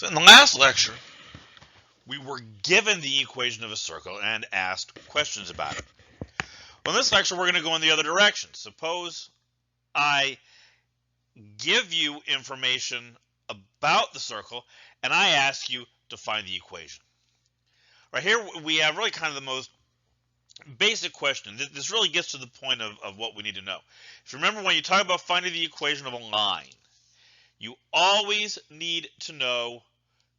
So in the last lecture, we were given the equation of a circle and asked questions about it. Well, in this lecture, we're going to go in the other direction. Suppose I give you information about the circle and I ask you to find the equation. Right here, we have really kind of the most basic question. This really gets to the point of what we need to know. If you remember, when you talk about finding the equation of a line, you always need to know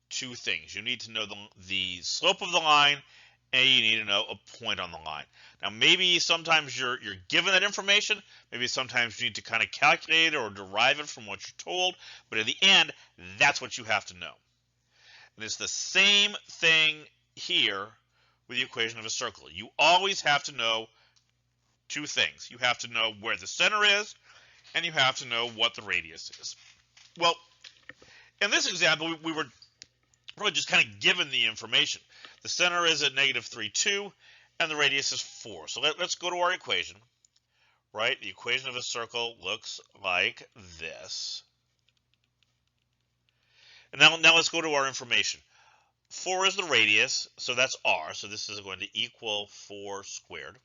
two things. You need to know the slope of the line, and you need to know a point on the line. Now, maybe sometimes you're given that information. Maybe sometimes you need to kind of calculate it or derive it from what you're told. But in the end, that's what you have to know. And it's the same thing here with the equation of a circle. You always have to know two things. You have to know where the center is, and you have to know what the radius is. Well, in this example, we were really just kind of given the information. The center is at -3, 2, and the radius is 4. So let's go to our equation, right? The equation of a circle looks like this. And now let's go to our information. 4 is the radius, so that's r. So this is going to equal 4 squared.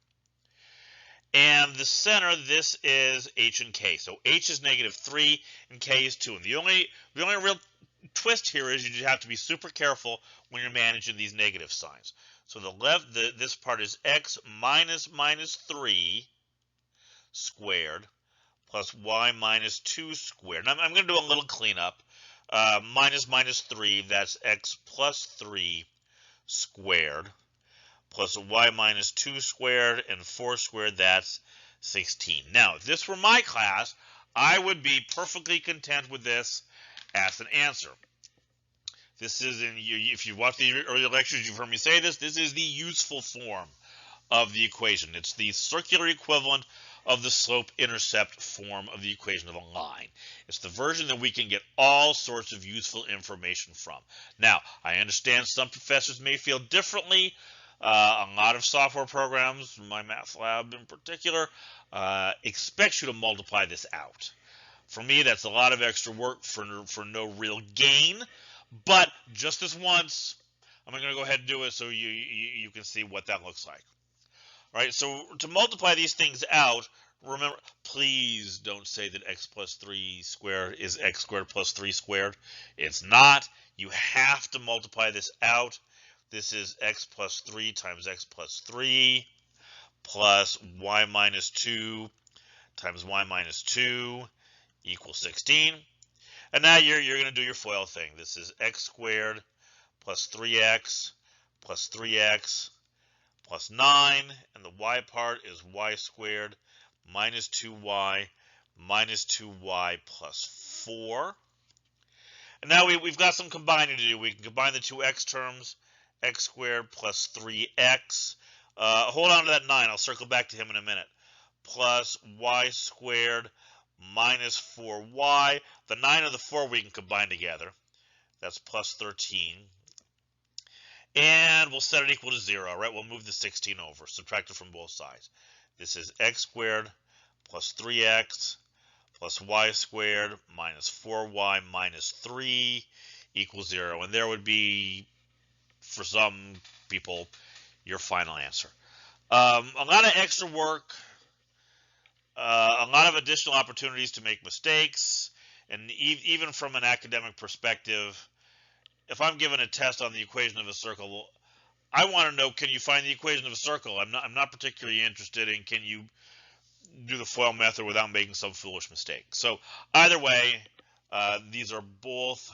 And the center, this is h and k. So h is -3 and k is 2. And the only real twist here is you just have to be super careful when you're managing these negative signs. So this part is x minus -3 squared plus y minus 2 squared. And I'm going to do a little cleanup. Minus -3, that's x plus 3 squared plus y minus 2 squared and 4 squared, that's 16. Now, if this were my class, I would be perfectly content with this as an answer. This is, if you've watched the earlier lectures, you've heard me say this is the useful form of the equation. It's the circular equivalent of the slope-intercept form of the equation of a line. It's the version that we can get all sorts of useful information from. Now, I understand some professors may feel differently. A lot of software programs, my math lab in particular, expects you to multiply this out. For me, that's a lot of extra work for no real gain. But just this once, I'm going to go ahead and do it so you can see what that looks like. All right, so to multiply these things out, remember, please don't say that x plus 3 squared is x squared plus 3 squared. It's not. You have to multiply this out. This is x plus 3 times x plus 3 plus y minus 2 times y minus 2 equals 16. And now you're going to do your FOIL thing. This is x squared plus 3x plus 3x plus 9, and the y part is y squared minus 2y minus 2y plus 4. And now we've got some combining to do. We can combine the two x terms, x squared plus 3x. Hold on to that 9. I'll circle back to him in a minute. Plus y squared minus 4y. The 9 and the 4 we can combine together. That's plus 13. And we'll set it equal to 0, right? We'll move the 16 over, subtract it from both sides. This is x squared plus 3x plus y squared minus 4y minus 3 equals 0. And there would be, for some people, your final answer. A lot of extra work, a lot of additional opportunities to make mistakes, and even from an academic perspective, if I'm given a test on the equation of a circle, I want to know, can you find the equation of a circle? I'm not particularly interested in, can you do the FOIL method without making some foolish mistake? So either way, these are both,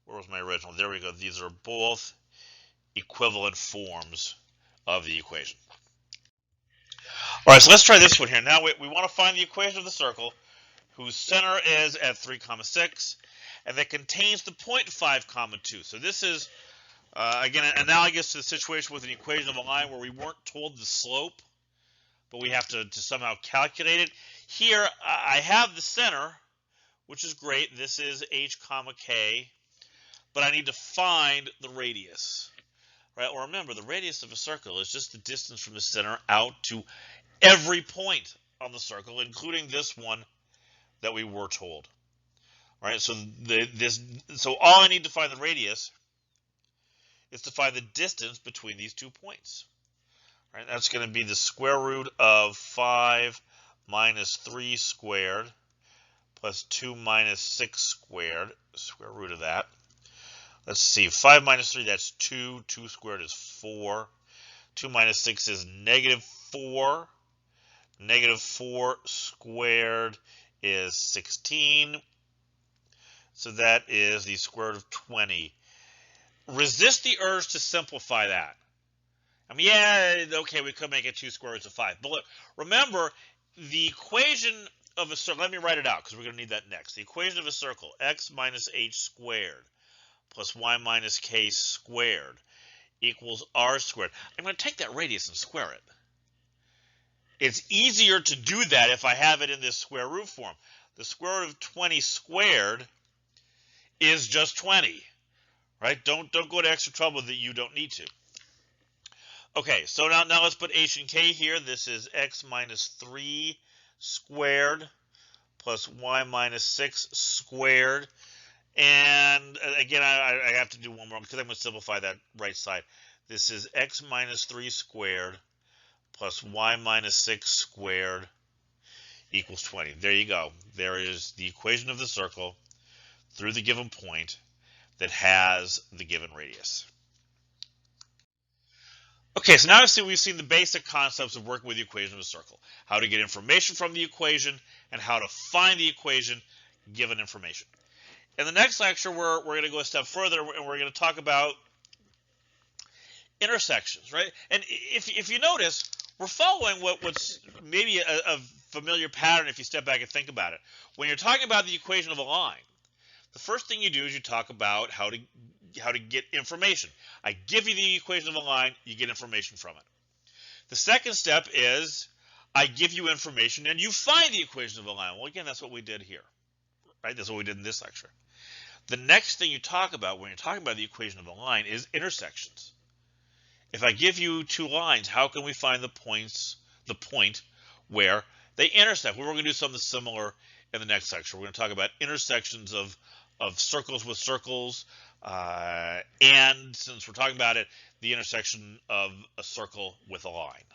where was my original? There we go. These are both equivalent forms of the equation. All right, so let's try this one here. Now we want to find the equation of the circle whose center is at 3, 6, and that contains the point 5, 2. So this is, again, analogous to the situation with an equation of a line where we weren't told the slope, but we have to somehow calculate it. Here, I have the center, which is great. This is h, k, but I need to find the radius. Right? Well, remember, the radius of a circle is just the distance from the center out to every point on the circle, including this one that we were told. right? So so all I need to find the radius is to find the distance between these 2 points. Right? That's going to be the square root of 5 minus 3 squared plus 2 minus 6 squared, square root of that. Let's see, 5 minus 3, that's 2. 2 squared is 4. 2 minus 6 is negative 4. Negative 4 squared is 16. So that is the square root of 20. Resist the urge to simplify that. I mean, yeah, okay, we could make it 2 square roots of 5. But look, remember, the equation of a circle, let me write it out because we're going to need that next. The equation of a circle, x minus h squared plus y minus k squared equals r squared. I'm going to take that radius and square it. It's easier to do that if I have it in this square root form. The square root of 20 squared is just 20, right? Don't go to extra trouble that you don't need to. Okay, so now let's put h and k here. This is x minus 3 squared plus y minus 6 squared. And again, I have to do one more because I'm going to simplify that right side. This is x minus 3 squared plus y minus 6 squared equals 20. There you go. There is the equation of the circle through the given point that has the given radius. Okay, so now we've seen the basic concepts of working with the equation of a circle. How to get information from the equation and how to find the equation given information. In the next lecture, we're going to go a step further and we're going to talk about intersections, right? And if you notice, we're following what's maybe a familiar pattern if you step back and think about it. When you're talking about the equation of a line, the first thing you do is you talk about how to get information. I give you the equation of a line, you get information from it. The second step is I give you information and you find the equation of a line. Well, again, that's what we did here, right? That's what we did in this lecture. The next thing you talk about when you're talking about the equation of a line is intersections. If I give you 2 lines, how can we find the point where they intersect? Well, we're going to do something similar in the next lecture. We're going to talk about intersections of circles with circles, and since we're talking about it, the intersection of a circle with a line.